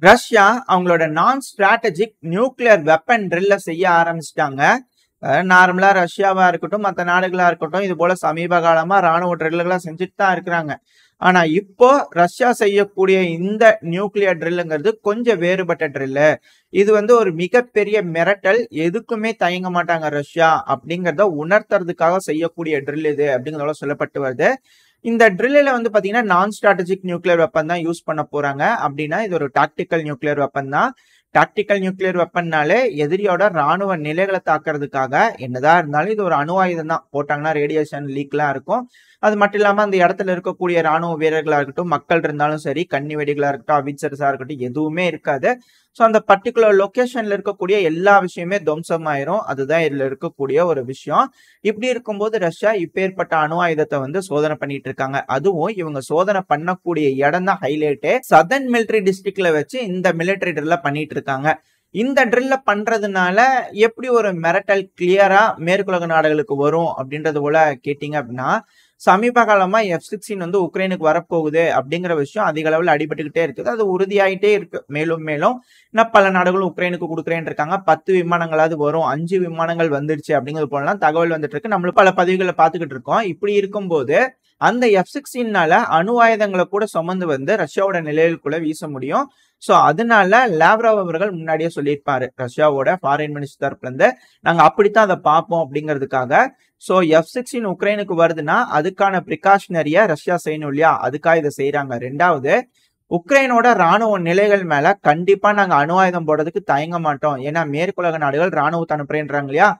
Russia அவங்களோட நான் strategic nuclear weapon ட்ரில்ல செய்ய ஆரம்பிச்சிட்டாங்க. நார்மலா ரஷ்யாவா இருக்கட்டும், மற்ற நாடுகளா இருக்கட்டும், இது போல சமீப காலமா ராணுவ ட்ரில்லுகளா செஞ்சுட்டு தான் இருக்கிறாங்க. ஆனா இப்போ ரஷ்யா செய்யக்கூடிய இந்த நியூக்ளியர் ட்ரில்லுங்கிறது கொஞ்சம் வேறுபட்ட ட்ரில்லு. இது ஒரு மிகப்பெரிய மிரட்டல். எதுக்குமே தயங்க மாட்டாங்க ரஷ்யா அப்படிங்கிறத உணர்த்துறதுக்காக செய்யக்கூடிய ட்ரில் இது அப்படிங்கிறத சொல்லப்பட்டு வருது. இந்த ட்ரில்லில் பாத்தீங்கன்னா நான் ஸ்ட்ராட்டஜிக் நியூக்ளியர் வெப்பன் தான் யூஸ் பண்ண போறாங்க. அப்படின்னா இது ஒரு டாக்டிக்கல் நியூக்ளியர் வெப்பன் தான். டாக்டிக்கல் நியூக்ளியர் வெப்பன்னாலே எதிரியோட ராணுவ நிலைகளை தாக்குறதுக்காக. என்னதான் இருந்தாலும் இது ஒரு அணு ஆயுதம் தான். போட்டாங்கன்னா ரேடியேஷன் லீக்லாம் இருக்கும். அது மட்டும் இல்லாம அந்த இடத்துல இருக்கக்கூடிய ராணுவ வீரர்களா இருக்கட்டும், மக்கள் இருந்தாலும் சரி, கன்னி வெடிகளா இருக்கட்டும், ஆபீசர்ஸா இருக்கட்டும், எதுவுமே இருக்காது. ஸோ அந்த பர்டிகுலர் லொகேஷன்ல இருக்கக்கூடிய எல்லா விஷயமே துவம்சமாயிரும். அதுதான் இதுல இருக்கக்கூடிய ஒரு விஷயம். இப்படி இருக்கும்போது ரஷ்யா இப்பேற்பட்ட அணு ஆயுதத்தை சோதனை பண்ணிட்டு இருக்காங்க. அதுவும் இவங்க சோதனை பண்ணக்கூடிய இடம் தான் ஹைலைட்டே. சதர்ன் மிலிட்டரி டிஸ்ட்ரிக்ட்ல வச்சு இந்த மிலிட்டரி ட்ரில்ல பண்ணிட்டு இருக்காங்க. இந்த ட்ரில்ல பண்றதுனால எப்படி ஒரு மிரட்டல் கிளியரா மேற்குலக நாடுகளுக்கு வரும் அப்படின்றது போல கேட்டீங்க அப்படின்னா, சமீப காலமா F-16 உக்ரைனுக்கு வரப்போகுது அப்படிங்கிற விஷயம் அதிக அளவில் அடிபட்டுக்கிட்டே இருக்குது. அது உறுதியாயிட்டே இருக்கு. மேலும் மேலும் இன்னும் பல நாடுகளும் உக்ரைனுக்கு கொடுக்குறேன்னு இருக்காங்க. 10 விமானங்களாவது வரும், 5 விமானங்கள் வந்துடுச்சு அப்படிங்கிறது போலலாம் தகவல் வந்துட்டு இருக்கு. நம்மளும் பல பதிவுகளை பார்த்துக்கிட்டு இருக்கோம். இப்படி இருக்கும்போது அந்த F-16 அணு ஆயுதங்களை கூட சுமந்து ரஷ்யாவோட நிலைகளுக்குள்ள வீச முடியும். சோ அதனால லாவ்ரோவ் அவர்கள் முன்னாடியே சொல்லியிருப்பாரு, ரஷ்யாவோட ஃபாரின் மினிஸ்டர் தரப்புல இருந்து நாங்க அப்படித்தான் அதை பார்ப்போம் அப்படிங்கிறதுக்காக. சோ F-16 உக்ரைனுக்கு வருதுன்னா அதுக்கான பிரிகாஷனரியா ரஷ்யா செய்யணும் இல்லையா, அதுக்காக இதை செய்யறாங்க. ரெண்டாவது, உக்ரைனோட ராணுவ நிலைகள் மேல கண்டிப்பா நாங்க அணு ஆயுதம் போடுறதுக்கு தயங்க மாட்டோம். ஏன்னா மேற்குலக நாடுகள் ராணுவத்தை அனுப்புறேன்றாங்க இல்லையா.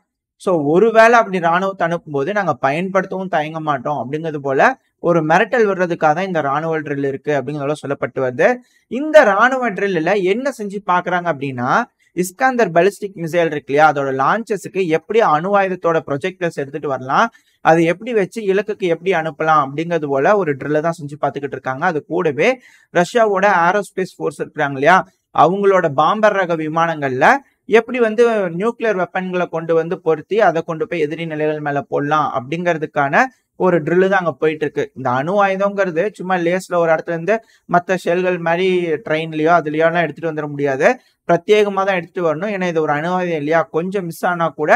சோ ஒருவேளை அப்படி ராணுவத்தை அனுப்பும் போது நாங்க பயன்படுத்தவும் தயங்க மாட்டோம் அப்படிங்கிறது போல ஒரு மிரட்டல் வர்றதுக்காக தான் இந்த ராணுவ ட்ரில் இருக்கு அப்படிங்கிறத சொல்லப்பட்டு வருது. இந்த ராணுவ ட்ரில்ல என்ன செஞ்சு பாக்குறாங்க அப்படின்னா, இஸ்காந்தர் பாலிஸ்டிக் மிசைல் இருக்கு இல்லையா, அதோட லான்ச்சஸுக்கு எப்படி அணு ஆயுதத்தோட ப்ரொஜெக்டர்ஸ் எடுத்துட்டு வரலாம், அது எப்படி வச்சு இலக்குக்கு எப்படி அனுப்பலாம் அப்படிங்கிறது போல ஒரு ட்ரில்ல தான் செஞ்சு பார்த்துக்கிட்டு இருக்காங்க. அது கூடவே ரஷ்யாவோட ஏரோஸ்பேஸ் ஃபோர்ஸ் இருக்கிறாங்க இல்லையா, அவங்களோட பாம்பர் ரக விமானங்கள்ல எப்படி நியூக்ளியர் வெப்பன்களை கொண்டு பொருத்தி அதை கொண்டு போய் எதிரி நிலைகள் மேல போடலாம் அப்படிங்கிறதுக்கான ஒரு ட்ரில்லு தான் அங்க போயிட்டு இருக்கு. இந்த அணு ஆயுதங்கிறது சும்மா லேஸ்ல ஒரு இடத்துல இருந்து மற்ற ஷெல்கள் மாதிரி ட்ரெயின்லயோ அதுலயோ எல்லாம் எடுத்துட்டு வந்துட முடியாது. பிரத்யேகமா தான் எடுத்துட்டு வரணும். ஏன்னா இது ஒரு அணு ஆயுதம் இல்லையா, கொஞ்சம் மிஸ் ஆனா கூட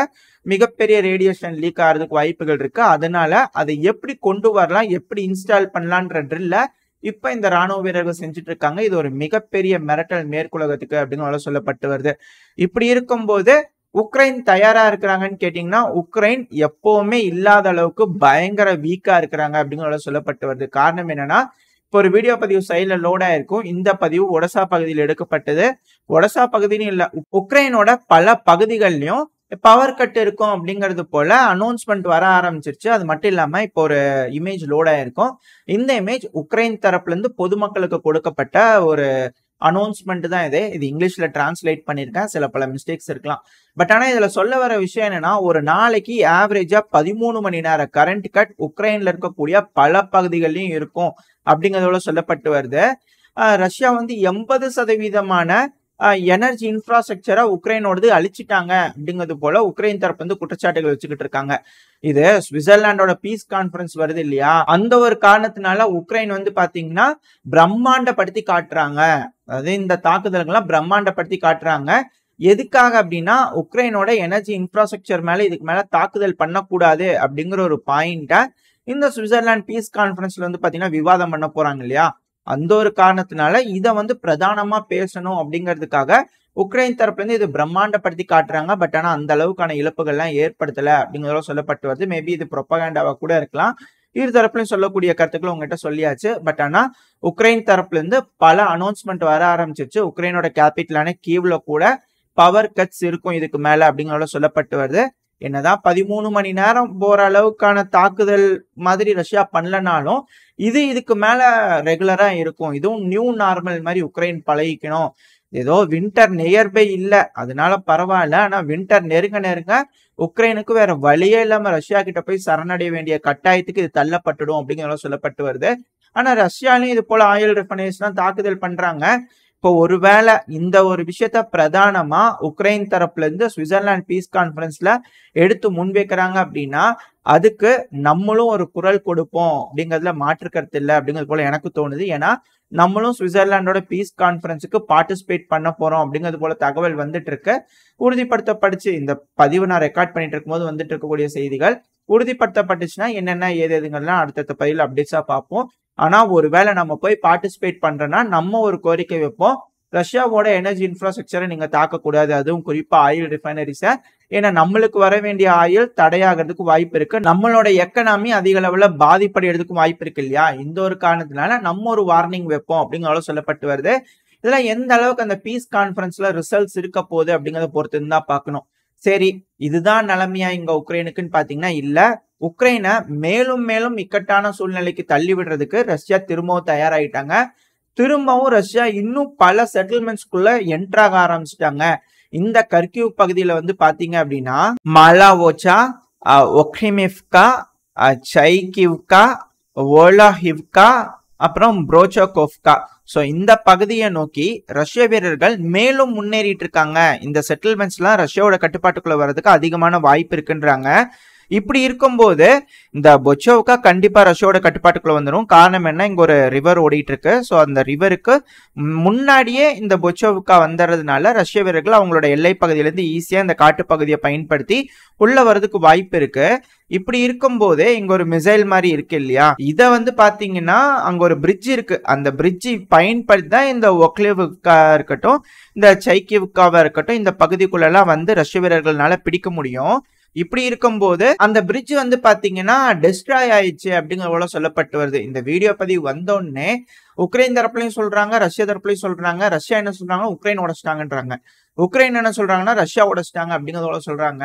மிகப்பெரிய ரேடியேஷன் லீக் ஆகிறதுக்கு வாய்ப்புகள் இருக்கு. அதனால அதை எப்படி கொண்டு வரலாம், எப்படி இன்ஸ்டால் பண்ணலான்ற ட்ரில்ல இப்ப இந்த ராணுவ வீரர்கள் செஞ்சுட்டு இருக்காங்க. இது ஒரு மிகப்பெரிய மிரட்டல் மேற்குலகத்துக்கு அப்படின்னு சொல்லப்பட்டு வருது. இப்படி இருக்கும்போது உக்ரைன் தயாரா இருக்கிறாங்கன்னு கேட்டீங்கன்னா, உக்ரைன் எப்பவுமே இல்லாத அளவுக்கு பயங்கர வீக்கா இருக்கிறாங்க அப்படின்னு சொல்லப்பட்டு வருது. காரணம் என்னன்னா, இப்போ ஒரு வீடியோ பதிவு சைட்ல லோட் ஆயிருக்கும். இந்த பதிவு ஒடசா பகுதியில் எடுக்கப்பட்டது. ஒடசா பகுதியும் இல்ல, உக்ரைனோட பல பகுதிகள்லயும் பவர் கட் இருக்கும் அப்படிங்கிறது போல அனௌன்ஸ்மெண்ட் வர ஆரம்பிச்சிருச்சு. அது மட்டும் இல்லாம இப்போ ஒரு இமேஜ் லோட் ஆயிருக்கும். இந்த இமேஜ் உக்ரைன் தரப்புல இருந்து பொதுமக்களுக்கு கொடுக்கப்பட்ட ஒரு அனௌன்ஸ்மெண்ட் தான் இது. இது இங்கிலீஷ்ல டிரான்ஸ்லேட் பண்ணிருக்கேன், சில பல மிஸ்டேக்ஸ் இருக்கலாம். பட் ஆனா இதுல சொல்ல வர விஷயம் என்னன்னா, ஒரு நாளைக்கு ஆவரேஜா 13 மணி நேர கரண்ட் கட் உக்ரைன்ல இருக்கக்கூடிய பல பகுதிகளிலும் இருக்கும் அப்படிங்கிறதோட சொல்லப்பட்டு வருது. ரஷ்யா 80% எனர்ஜி இன்ஃப்ராஸ்ட்ரக்சரா உக்ரைனோடது அழிச்சிட்டாங்க அப்படிங்கிறது போல உக்ரைன் தரப்பு குற்றச்சாட்டுகள் வச்சுக்கிட்டு இருக்காங்க. இது சுவிட்சர்லாண்டோட பீஸ் கான்ஃபரன்ஸ் வருது இல்லையா, அந்த ஒரு காரணத்தினால உக்ரைன் பாத்தீங்கன்னா பிரம்மாண்டப்படுத்தி காட்டுறாங்க. அதாவது இந்த தாக்குதல்கள்லாம் பிரம்மாண்டப்படுத்தி காட்டுறாங்க. எதுக்காக அப்படின்னா, உக்ரைனோட எனர்ஜி இன்ஃப்ராஸ்ட்ரக்சர் மேல இதுக்கு மேல தாக்குதல் பண்ணக்கூடாது அப்படிங்கிற ஒரு பாயிண்ட இந்த சுவிட்சர்லாந்து பீஸ் கான்ஃபரன்ஸ்ல பாத்தீங்கன்னா விவாதம் பண்ண போறாங்க இல்லையா, அந்த ஒரு காரணத்தினால இதை பிரதானமா பேசணும் அப்படிங்கிறதுக்காக உக்ரைன் தரப்புல இருந்து இது பிரம்மாண்டப்படுத்தி காட்டுறாங்க. பட் ஆனா அந்த அளவுக்கான இழப்புகள்லாம் ஏற்படுத்தல அப்படிங்கிறத சொல்லப்பட்டு வருது. மேபி இது ப்ரொபகண்டாவா கூட இருக்கலாம். இரு தரப்புலையும் சொல்லக்கூடிய கருத்துக்களை உங்ககிட்ட சொல்லியாச்சு. பட் ஆனா உக்ரைன் தரப்புல இருந்து பல அனௌன்ஸ்மெண்ட் வர ஆரம்பிச்சிருச்சு. உக்ரைனோட கேபிட்டலான கீவ்ல கூட பவர் கட்ஸ் இருக்கும் இதுக்கு மேல அப்படிங்கிறத சொல்லப்பட்டு வருது. என்னதான் 13 மணி நேரம் போற அளவுக்கான தாக்குதல் மாதிரி ரஷ்யா பண்ணலனாலும் இதுக்கு மேல ரெகுலரா இருக்கும். இதுவும் நியூ நார்மல் மாதிரி உக்ரைன் பழகிக்கணும். ஏதோ வின்டர் நியர்பை இல்ல அதனால பரவாயில்ல, ஆனா வின்டர் நெருங்க நெருங்க உக்ரைனுக்கு வேற வழியே இல்லாம ரஷ்யா கிட்ட போய் சரணடைய வேண்டிய கட்டாயத்துக்கு இது தள்ளப்பட்டுடும் அப்படிங்கிறத சொல்லப்பட்டு வருது. ஆனா ரஷ்யாலையும் இது போல ஆயில் ரிஃபைனரிஸ் எல்லாம் தாக்குதல் பண்றாங்க. இப்போ ஒருவேளை இந்த ஒரு விஷயத்த பிரதானமா உக்ரைன் தரப்புல இருந்து சுவிட்சர்லாந்து பீஸ் கான்ஃபரன்ஸ்ல எடுத்து முன்வைக்கிறாங்க அப்படின்னா, அதுக்கு நம்மளும் ஒரு குரல் கொடுப்போம் அப்படிங்கிறதுல மாற்று கருத்து இல்லை அப்படிங்கிறது போல எனக்கு தோணுது. ஏன்னா நம்மளும் சுவிட்சர்லாண்டோட பீஸ் கான்ஃபரன்ஸுக்கு பார்ட்டிசிபேட் பண்ண போறோம் அப்படிங்கிறது போல தகவல் வந்துட்டு இருக்கு. உறுதிப்படுத்தப்பட்டுச்சு. இந்த பதிவு நான் ரெக்கார்ட் பண்ணிட்டு இருக்கும்போது வந்துட்டு இருக்கக்கூடிய செய்திகள் உறுதிப்படுத்தப்பட்டுச்சுன்னா என்னென்ன ஏதுங்கள்லாம் அடுத்தடுத்த பதிவில் அப்டேட்ஸா பார்ப்போம். ஆனா ஒருவேளை நம்ம போய் பார்ட்டிசிபேட் பண்றோம்னா நம்ம ஒரு கோரிக்கை வைப்போம், ரஷ்யாவோட எனர்ஜி இன்ஃப்ராஸ்ட்ரக்சரை நீங்க தாக்கக்கூடாது, அதுவும் குறிப்பா ஆயில் ரிஃபைனரிஸை. ஏன்னா நம்மளுக்கு வர வேண்டிய ஆயில் தடையாகிறதுக்கு வாய்ப்பு இருக்கு, நம்மளோட எக்கனாமி அதிக அளவுல பாதிப்படைகிறதுக்கும் வாய்ப்பு இருக்கு இல்லையா. இந்த ஒரு காரணத்தினால நம்ம ஒரு வார்னிங் வைப்போம் அப்படிங்கிற சொல்லப்பட்டு வருது. இதெல்லாம் எந்த அளவுக்கு அந்த பீஸ் கான்ஃபரன்ஸ்ல ரிசல்ட்ஸ் இருக்க போகுது அப்படிங்கறத பொறுத்து தான் பார்க்கணும். சரி, இதுதான் நிலைமையா இங்க உக்ரைனுக்குன்னு பாத்தீங்கன்னா இல்ல. உக்ரைனை மேலும் மேலும் இக்கட்டான சூழ்நிலைக்கு தள்ளி விடுறதுக்கு ரஷ்யா திரும்பவும் தயாராயிட்டாங்க. திரும்பவும் ரஷ்யா இன்னும் பல செட்டில்மெண்ட்ஸ்குள்ள என்ட்ராக ஆரம்பிச்சிட்டாங்க. இந்த கர்கிவ் பகுதியில வந்து பாத்தீங்க அப்படின்னா மாலாவோச்சா, ஒக்ரிமிவ்கா, சைகிவ்கா, ஓலாஹிவ்கா, அப்புறம் புரோச்சோகோவ்கா, சோ இந்த பகுதியை நோக்கி ரஷ்ய வீரர்கள் மேலும் முன்னேறிட்டு இருக்காங்க. இந்த செட்டில்மெண்ட்ஸ் எல்லாம் ரஷ்யாவோட கட்டுப்பாட்டுக்குள்ள வர்றதுக்கு அதிகமான வாய்ப்பு இருக்குன்றாங்க. இப்படி இருக்கும்போது இந்த பொச்சோவ்கா கண்டிப்பா ரஷ்யாவோட கட்டுப்பாட்டுக்குள்ள வந்துடும். காரணம் என்ன, இங்க ஒரு ரிவர் ஓடிட்டு இருக்கு. ஸோ அந்த ரிவருக்கு முன்னாடியே இந்த பொச்சோவ்கா வந்துடுறதுனால ரஷ்ய வீரர்கள் அவங்களோட எல்லை பகுதியிலிருந்து ஈஸியா இந்த காட்டுப்பகுதியை பயன்படுத்தி உள்ள வர்றதுக்கு வாய்ப்பு இருக்கு. இப்படி இருக்கும்போது இங்க ஒரு மிசைல் மாதிரி இருக்கு இல்லையா, இத வந்து பாத்தீங்கன்னா அங்க ஒரு பிரிட்ஜ் இருக்கு. அந்த பிரிட்ஜ் பயன்படுத்தி தான் இந்த ஒக்லேவுக்கா இருக்கட்டும், இந்த சைக்கிவ்காவா இருக்கட்டும், இந்த பகுதிக்குள்ள எல்லாம் வந்து ரஷ்ய வீரர்களால பிடிக்க முடியும். இப்படி இருக்கும்போது அந்த பிரிட்ஜ் வந்து பாத்தீங்கன்னா டெஸ்ட்ராய் ஆயிடுச்சு அப்படிங்கிற சொல்லப்பட்டு வருது. இந்த வீடியோ பதிவு வந்தோடனே உக்ரைன் தரப்புலையும் சொல்றாங்க, ரஷ்யா தரப்புலையும் சொல்றாங்க. ரஷ்யா என்ன சொல்றாங்க, உக்ரைன் உடைச்சிட்டாங்கன்றாங்க. உக்ரைன் என்ன சொல்றாங்கன்னா ரஷ்யா உடைச்சிட்டாங்க அப்படிங்கிறதோட சொல்றாங்க.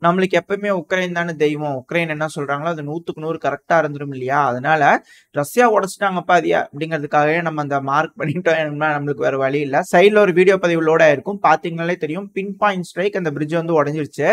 நம்மளுக்கு எப்பவுமே உக்ரைன் தானே தெய்வம், உக்ரைன் என்ன சொல்றாங்களோ அது 100க்கு 100 கரெக்டா இருந்துரும் இல்லையா. அதனால ரஷ்யா உடைச்சிட்டாங்க பாதியா அப்படிங்கிறதுக்காகவே நம்ம அந்த மார்க் பண்ணிட்டோம், நம்மளுக்கு வேற வழி இல்ல. சைட்ல ஒரு வீடியோ பதிவு லோட் ஆயிருக்கும், பாத்தீங்கன்னாலே தெரியும். பின் பாயிண்ட் ஸ்ட்ரைக் அந்த பிரிட்ஜ் வந்து உடைஞ்சிருச்சு.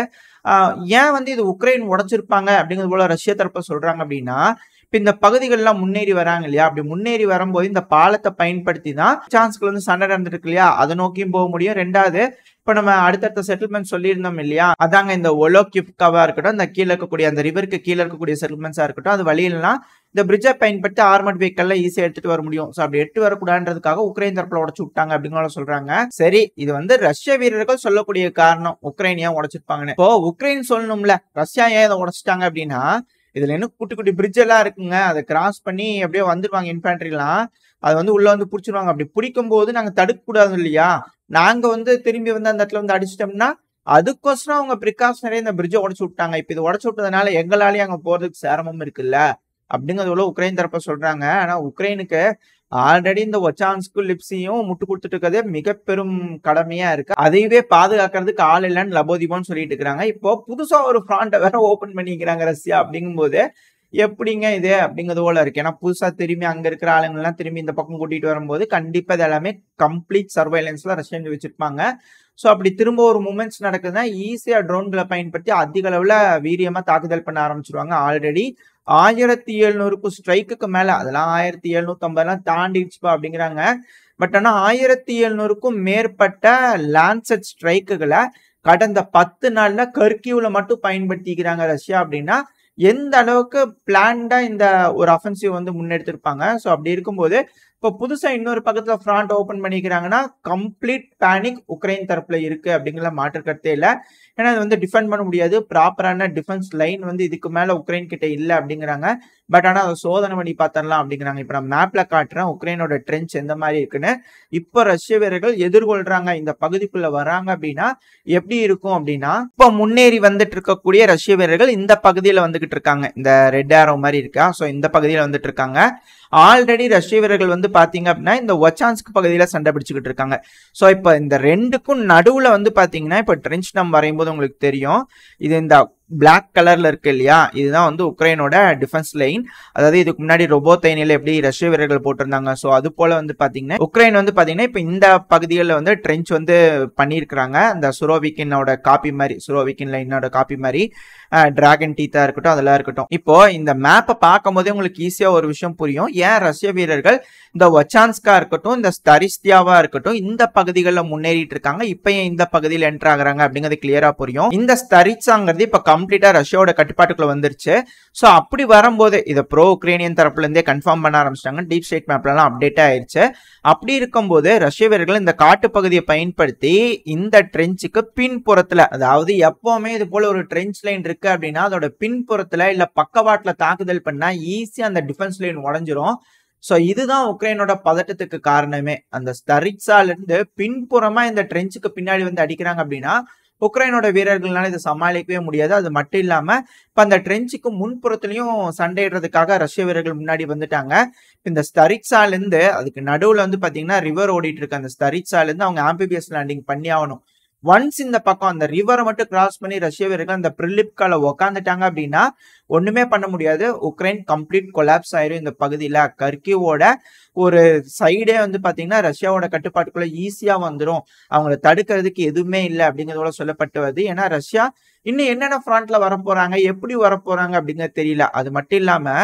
ஏன் வந்து இது உக்ரைன் உடைச்சிருப்பாங்க அப்படிங்கிறது போல ரஷ்யா தரப்ப சொல்றாங்க அப்படின்னா, இப்ப இந்த பகுதிகள்லாம் முன்னேறி வராங்க இல்லையா, அப்படி முன்னேறி வரும்போது இந்த பாலத்தை பயன்படுத்தி தான் சான்ஸ்கள் வந்து சண்டை நடந்துருக்கு இல்லையா, அதை நோக்கியும் போக முடியும். ரெண்டாவது, இப்ப நம்ம அடுத்தடுத்த செட்டில்மெண்ட் சொல்லியிருந்தோம் இல்லையா, அதாங்க இந்த ஒலோகிவ்காவா இருக்கட்டும், இந்த கீழே இருக்கக்கூடிய அந்த ரிவருக்கு கீழே இருக்கக்கூடிய செட்டில்மெண்ட்ஸா இருக்கட்டும், அது வழியிலாம் இந்த பிரிட்ஜை பயன்படுத்தி ஆர்மட் வெஹிக்கல்ல ஈஸியா எடுத்துட்டு வர முடியும். சோ அப்படி எடுத்து வரக்கூடாதுன்றதுக்காக உக்ரைன் தரப்புல உடைச்சு விட்டாங்க அப்படின்னு சொல்றாங்க. சரி, இது வந்து ரஷ்ய வீரர்கள் சொல்லக்கூடிய காரணம், உக்ரைன் ஏன் உடைச்சிருப்பாங்கன்னு. இப்போ உக்ரைன் சொல்லணும்ல ரஷ்யா ஏன் இதை உடைச்சிட்டாங்க அப்படின்னா, இதுல இன்னும் குட்டி குட்டி பிரிட்ஜ் எல்லாம் இருக்குங்க, அதை கிராஸ் பண்ணி அப்படியே வந்துருவாங்க இன்ஃபேண்ட்ரி எல்லாம், அது வந்து உள்ள வந்து புடிச்சிருவாங்க. அப்படி பிடிக்கும் போது நாங்க தடுக்க கூடாது இல்லையா, நாங்க வந்து திரும்பி வந்து அந்த இடத்துல வந்து அடிச்சிட்டோம்னா அதுக்கோசரம் அவங்க பிரிகாஷனரே இந்த பிரிட்ஜை உடைச்சு விட்டாங்க. இப்ப இது உடைச்சு விட்டதுனால எங்களாலேயே அங்க போறதுக்கு சிரமம் இருக்குல்ல அப்படிங்கறதுல உக்ரைன் தரப்ப சொல்றாங்க. ஆனா உக்ரைனுக்கு ஆல்ரெடி இந்த ஒச்சான்ஸ்கும் லிப்ஸியும் முட்டு கொடுத்துட்டு இருக்கிறதே மிக பெரும் கடமையா இருக்கு. அதையவே பாதுகாக்கிறதுக்கு ஆள் இல்லைன்னு லபோதிபோன்னு சொல்லிட்டு இருக்காங்க. இப்போ புதுசா ஒரு ஃப்ராண்ட்டை வேற ஓபன் பண்ணிக்கிறாங்க ரஷ்யா. அப்படிங்கும் போது எப்படிங்க இது அப்படிங்கிறது போல இருக்கு. ஏன்னா புதுசா திரும்பி அங்க இருக்கிற ஆளுங்க எல்லாம் திரும்பி இந்த பக்கம் கூட்டிட்டு வரும்போது கண்டிப்பா இது எல்லாமே கம்ப்ளீட் சர்வைலன்ஸ்ல ரஷ்யா வச்சிருப்பாங்க. ஸோ அப்படி திரும்ப ஒரு மூமெண்ட்ஸ் நடக்குதுன்னா ஈஸியா ட்ரோன்களை பயன்படுத்தி அதிக அளவுல வீரியமா தாக்குதல் பண்ண ஆரம்பிச்சிருவாங்க. ஆல்ரெடி 1700 ஸ்ட்ரைக்குக்கு மேல, அதெல்லாம் 1750 தாண்டிடுச்சுப்பா அப்படிங்கிறாங்க. பட் ஆனா 1700க்கும் மேற்பட்ட லான்செட் ஸ்ட்ரைக்குகளை கடந்த 10 நாள்ல கர்கிவ்ல மட்டும் பயன்படுத்திக்கிறாங்க ரஷ்யா. அப்படின்னா எந்த அளவுக்கு பிளான்டா இந்த ஒரு அஃபென்சிவ் வந்து முன்னெடுத்திருப்பாங்க. ஸோ அப்படி இருக்கும்போது இப்போ புதுசா இன்னொரு பக்கத்துல ஃப்ராண்ட் ஓபன் பண்ணிக்கிறாங்கன்னா கம்ப்ளீட் பேனிக் உக்ரைன் தரப்புல இருக்கு அப்படிங்கிற மாற்று கருத்தே இல்லை. ஏன்னா அது வந்து டிஃபெண்ட் பண்ண முடியாது, ப்ராப்பரான டிஃபென்ஸ் லைன் வந்து இதுக்கு மேல உக்ரைன் கிட்ட இல்லை அப்படிங்கிறாங்க. பட் ஆனா அதை சோதனை பண்ணி பார்த்தரலாம் அப்படிங்கிறாங்க. இப்ப நான் மேப்ல காட்டுறேன் உக்ரைனோட ட்ரென்ச் எந்த மாதிரி இருக்குன்னு. இப்போ ரஷ்ய வீரர்கள் எதிர்கொள்றாங்க, இந்த பகுதிக்குள்ள வராங்க அப்படின்னா எப்படி இருக்கும் அப்படின்னா, இப்போ முன்னேறி வந்துட்டு இருக்கக்கூடிய ரஷ்ய வீரர்கள் இந்த பகுதியில வந்துகிட்டு இருக்காங்க. இந்த ரெட் ஆரோ மாதிரி இருக்கா, ஸோ இந்த பகுதியில வந்துட்டு இருக்காங்க. ஆல்ரெடி ரஷ்ய வீரர்கள் வந்து பாத்தீங்க அப்படின்னா இந்த ஒச்சான்ஸ்க் பகுதியில சண்டை பிடிச்சுக்கிட்டு இருக்காங்க. ஸோ இப்போ இந்த ரெண்டுக்கும் நடுவுல வந்து பாத்தீங்கன்னா இப்போ ட்ரென்ச் நம்ம வரையும்போது உங்களுக்கு தெரியும், இது இந்த பிளாக் கலர்ல இருக்கு இல்லையா, இதுதான் வந்து உக்ரைனோட டிஃபென்ஸ் லைன். அதாவது இதுக்கு முன்னாடி ரொபோத்தைனில எப்படி ரஷ்ய வீரர்கள் போட்டிருந்தாங்க, ஸோ அது போல வந்து பாத்தீங்கன்னா உக்ரைன் வந்து பாத்தீங்கன்னா இப்போ இந்த பகுதிகளில் வந்து ட்ரென்ச் வந்து பண்ணியிருக்கிறாங்க. இந்த சுரோவிக்கினோட காப்பி மாதிரி, சுரோவிக்கின் லைனோட காப்பி மாதிரி, டிராகன் டீத்தா இருக்கட்டும் அதெல்லாம் இருக்கட்டும். இப்போ இந்த மேப்பை பார்க்கும் போதே உங்களுக்கு ஈஸியா ஒரு விஷயம் புரியும், ஏன் ரஷ்ய வீரர்கள் இந்த ஒச்சான்ஸ்கா இருக்கட்டும் இந்த ஸ்தரிஸ்தியாவா இருக்கட்டும் இந்த பகுதிகளில் முன்னேறிட்டு இருக்காங்க, இப்ப ஏன் இந்த பகுதியில் என்டர் ஆகுறாங்க அப்படிங்கிறது கிளியரா புரியும். இந்த ஸ்தரிச்சாங்கிறது இப்ப கம்ப்ளீட்டா ரஷ்யாவோட கட்டுப்பாட்டுக்குள்ள வந்துருச்சு. ஸோ அப்படி வரும்போது இதை ப்ரோ உக்ரைனியன் தரப்புல இருந்தே கன்ஃபார்ம் பண்ண ஆரம்பிச்சிட்டாங்க. டீப் ஸ்டேட் மேப்லாம் அப்டேட் ஆயிருச்சு. அப்படி இருக்கும்போது ரஷ்ய வீரர்கள் இந்த காட்டுப்பகுதியை பயன்படுத்தி இந்த ட்ரெஞ்சுக்கு பின்புறத்துல, அதாவது எப்பவுமே இது போல ஒரு ட்ரெஞ்ச் லைன் இருக்கு அப்படின்னா அதோட பின்புறத்துல இல்ல பக்கவாட்டுல தாக்குதல் பண்ணா ஈஸியா அந்த டிஃபென்ஸ் லைன் உடஞ்சிரும். சோ இதுதான் உக்ரைனோட பதட்டத்துக்கு காரணமே. அந்த ஸ்டரிட்ஸால இருந்து பின்புறமா இந்த ட்ரெஞ்சுக்கு பின்னாடி வந்து அடிக்கிறாங்க அப்படின்னா உக்ரைனோட வீரர்களால இதை சமாளிக்கவே முடியாது. அது மட்டும் இல்லாம இப்ப அந்த ட்ரெஞ்சுக்கு முன்புறத்துலயும் சண்டையிடுறதுக்காக ரஷ்ய வீரர்கள் முன்னாடி வந்துட்டாங்க. இந்த ஸ்டரிட்ஸால இருந்து அதுக்கு நடுவுல வந்து பாத்தீங்கன்னா ரிவர் ஓடிட்டு இருக்கு. அந்த ஸ்டரிட்ஸால இருந்து அவங்க ஆம்பிபியஸ் லேண்டிங் பண்ணி ஆகணும். ஒன்ஸ் இந்த பக்கம் அந்த ரிவரை மட்டும் கிராஸ் பண்ணி ரஷ்ய வீரர்கள் அந்த பிரிலிப்கால உக்காந்துட்டாங்க அப்படின்னா ஒண்ணுமே பண்ண முடியாது. உக்ரைன் கம்ப்ளீட் கொலாப்ஸ் ஆயிரும். இந்த பகுதியில கர்கிவோட ஒரு சைடே வந்து பாத்தீங்கன்னா ரஷ்யாவோட கட்டுப்பாட்டுக்குள்ள ஈஸியா வந்துடும். அவங்கள தடுக்கிறதுக்கு எதுவுமே இல்லை அப்படிங்கிறதோட சொல்லப்பட்டு வருது. ஏன்னா ரஷ்யா இன்னும் என்னென்ன ஃப்ரண்ட்ல வரப்போறாங்க, எப்படி வரப்போறாங்க அப்படிங்கிறது தெரியல. அது மட்டும் இல்லாம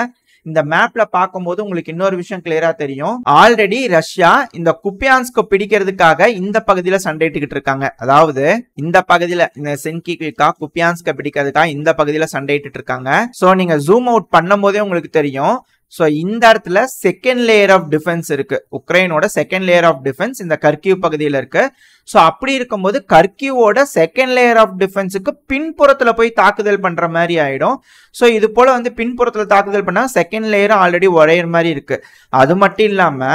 இந்த மேப்ல பார்க்கும்போது உங்களுக்கு இன்னொரு விஷயம் கிளியரா தெரியும். ஆல்ரெடி ரஷ்யா இந்த குப்பியான்ஸ்க பிடிக்கிறதுக்காக இந்த பகுதியில சண்டையிட்டுக்கிட்டு இருக்காங்க. அதாவது இந்த பகுதியில இந்த சென்கிவிகா குப்பியான்ஸ்க பிடிக்கிறதுக்காக இந்த பகுதியில சண்டையிட்டு இருக்காங்க. சோ நீங்க ஜூம் அவுட் பண்ணும் போதே உங்களுக்கு தெரியும். சோ இந்த இடத்துல செகண்ட் லேயர் ஆஃப் டிஃபென்ஸ் இருக்கு. உக்ரைனோட செகண்ட் லேயர் ஆஃப் டிஃபென்ஸ் இந்த கர்கிவ் பகுதியில இருக்கு. சோ அப்படி இருக்கும்போது கர்கிவோட செகண்ட் லேயர் ஆஃப் டிஃபென்ஸுக்கு பின்புறத்துல போய் தாக்குதல் பண்ற மாதிரி ஆயிடும். சோ இது போல வந்து பின்புறத்துல தாக்குதல் பண்ணா செகண்ட் லேயர் ஆல்ரெடி உடையிற மாதிரி இருக்கு. அது மட்டும் இல்லாம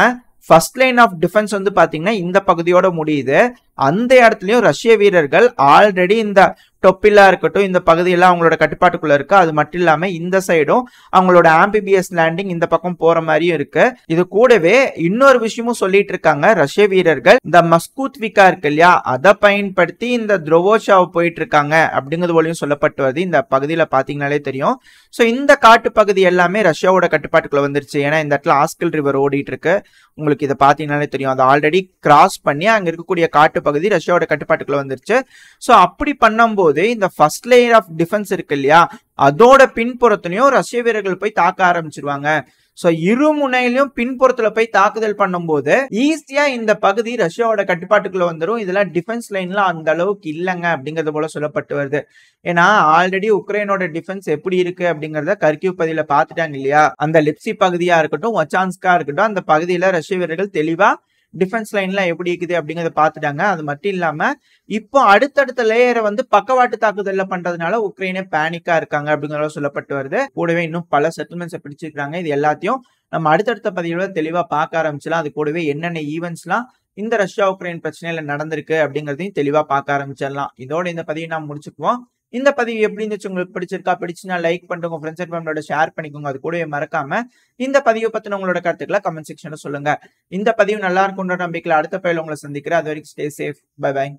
ஃபர்ஸ்ட் லைன் ஆஃப் டிஃபென்ஸ் வந்து பாத்தீங்கன்னா இந்த பகுதியோட முடியுது. அந்த இடத்துலயும் ரஷ்ய வீரர்கள் ஆல்ரெடி இந்த டொப்பிலா இருக்கட்டும் இந்த பகுதியெல்லாம் அவங்களோட கட்டுப்பாட்டுக்குள்ள இருக்கு. அது மட்டும் இல்லாம இந்த சைடும் அவங்களோட ஆம்பிபிஎஸ் லேண்டிங் இந்த பக்கம் போற மாதிரியும் இருக்கு. இது கூடவே இன்னொரு விஷயமும் சொல்லிட்டு இருக்காங்க. ரஷ்ய வீரர்கள் இந்த மஸ்கூத்விகா இருக்கு இல்லையா, அதை பயன்படுத்தி இந்த துரோவோஷாவை போயிட்டு இருக்காங்க அப்படிங்கிறது போலயும் சொல்லப்பட்டு வருது. இந்த பகுதியில பாத்தீங்கன்னாலே தெரியும். சோ இந்த காட்டு பகுதி எல்லாமே ரஷ்யாவோட கட்டுப்பாட்டுக்குள்ள வந்துருச்சு. ஏன்னா இந்த இடத்துல ஆஸ்கில் ரிவர் ஓடிட்டு இருக்கு. உங்களுக்கு இதை பாத்தீங்கன்னாலே தெரியும். அதை ஆல்ரெடி கிராஸ் பண்ணி அங்க இருக்கக்கூடிய காட்டு பகுதி ரஷ்யாவோட கட்டுப்பாட்டுக்குள்ள வந்துருச்சு. சோ அப்படி பண்ணும்போது இந்த ஃபர்ஸ்ட் லேயர் ஆஃப் டிஃபென்ஸ் இருக்கு இல்லையா, அதோட பின்புறத்துலயும் ரஷ்ய வீரர்கள் போய் தாக்க ஆரம்பிச்சிருவாங்க. சோ இரு முனையிலும் பின்புறத்துல போய் தாக்குதல் பண்ணும்போது ஈஸியா இந்த பகுதி ரஷ்யாவோட கட்டுப்பாட்டுக்குள்ள வந்துடும். இதெல்லாம் டிஃபென்ஸ் லைன்லாம் அந்த அளவுக்கு இல்லைங்க அப்படிங்கறது போல சொல்லப்பட்டு வருது. ஏன்னா ஆல்ரெடி உக்ரைனோட டிஃபென்ஸ் எப்படி இருக்கு அப்படிங்கறத கர்கிவ் பகுதியில பாத்துட்டாங்க இல்லையா. அந்த லிப்சி பகுதியா இருக்கட்டும் ஒச்சான்ஸ்கா இருக்கட்டும் அந்த பகுதியில ரஷ்ய வீரர்கள் தெளிவா டிஃபென்ஸ் லைன்லாம் எப்படி இருக்குது அப்படிங்கறத பாத்துட்டாங்க. அது மட்டும் இல்லாம இப்போ அடுத்தடுத்த லேயரை வந்து பக்கவாட்டு தாக்குதல்ல பண்றதுனால உக்ரைனே பேனிக்கா இருக்காங்க அப்படிங்கறத சொல்லப்பட்டு வருது. கூடவே இன்னும் பல செட்டில்மெண்ட்ஸ் பிடிச்சிருக்காங்க. இது எல்லாத்தையும் நம்ம அடுத்தடுத்த பதிவுல தெளிவா பார்க்க ஆரம்பிச்சலாம். அது கூடவே என்னென்ன ஈவெண்ட்ஸ்லாம் இந்த ரஷ்யா உக்ரைன் பிரச்சனையில நடந்திருக்கு அப்படிங்கறதையும் தெளிவா பார்க்க ஆரம்பிச்சிடலாம். இதோட இந்த பதிவை நாம் முடிச்சுக்குவோம். இந்த பதிவு எப்படி இருந்துச்சு, உங்களுக்கு பிடிச்சிருக்கா? பிடிச்சுன்னா லைக் பண்ணிட்டு உங்க ஃப்ரெண்ட்ஸ் அண்ட் ஃபேமிலியோட ஷேர் பண்ணிக்கோங்க. அது கூடவே மறக்காம இந்த பதிவை பத்தின உங்களோட கருத்துக்களை கமெண்ட் செக்ஷன்ல சொல்லுங்க. இந்த பதிவு நல்லா இருக்குன்ற நம்பிக்கையில அடுத்த பதிவுல உங்களை சந்திக்கிறேன். அது வரைக்கும் ஸ்டே சேஃப். By by.